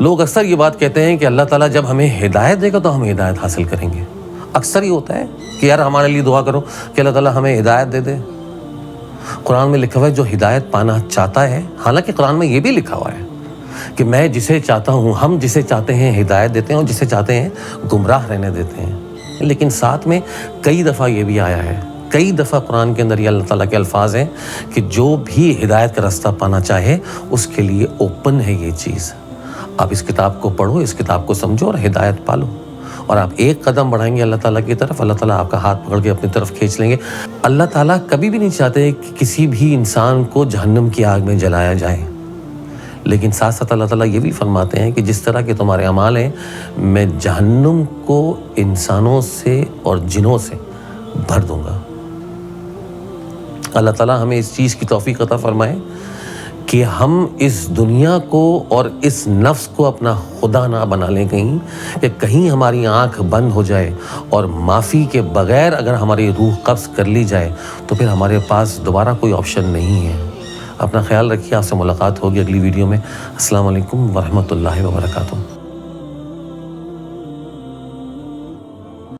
لوگ اکثر یہ بات کہتے ہیں کہ اللہ تعالیٰ جب ہمیں ہدایت دے گا تو ہم ہدایت حاصل کریں گے. اکثر یہ ہوتا ہے کہ یار ہمارے لیے دعا کرو کہ اللہ تعالیٰ ہمیں ہدایت دے دے. قرآن میں لکھا ہوا ہے جو ہدایت پانا چاہتا ہے، حالانکہ قرآن میں یہ بھی لکھا ہوا ہے کہ میں جسے چاہتا ہوں، ہم جسے چاہتے ہیں ہدایت دیتے ہیں اور جسے چاہتے ہیں گمراہ رہنے دیتے ہیں. لیکن ساتھ میں کئی دفعہ یہ بھی آیا ہے، کئی دفعہ قرآن کے اندر یہ اللہ تعالیٰ کے الفاظ ہیں کہ جو بھی ہدایت کا راستہ پانا چاہے اس کے لیے اوپن ہے یہ چیز. آپ اس کتاب کو پڑھو، اس کتاب کو سمجھو اور ہدایت پالو، اور آپ ایک قدم بڑھائیں گے اللہ تعالیٰ کی طرف، اللہ تعالیٰ آپ کا ہاتھ پکڑ کے اپنی طرف کھینچ لیں گے. اللہ تعالیٰ کبھی بھی نہیں چاہتے کہ کسی بھی انسان کو جہنم کی آگ میں جلایا جائے، لیکن ساتھ ساتھ اللہ تعالیٰ یہ بھی فرماتے ہیں کہ جس طرح کے تمہارے اعمال ہیں میں جہنم کو انسانوں سے اور جنوں سے بھر دوں گا. اللہ تعالیٰ ہمیں اس چیز کی توفیق عطا فرمائے کہ ہم اس دنیا کو اور اس نفس کو اپنا خدا نہ بنا لیں کہیں، کہ کہیں ہماری آنکھ بند ہو جائے اور معافی کے بغیر اگر ہماری روح قبض کر لی جائے تو پھر ہمارے پاس دوبارہ کوئی آپشن نہیں ہے. اپنا خیال رکھیے. آپ سے ملاقات ہوگی اگلی ویڈیو میں. السلام علیکم ورحمۃ اللہ وبرکاتہ.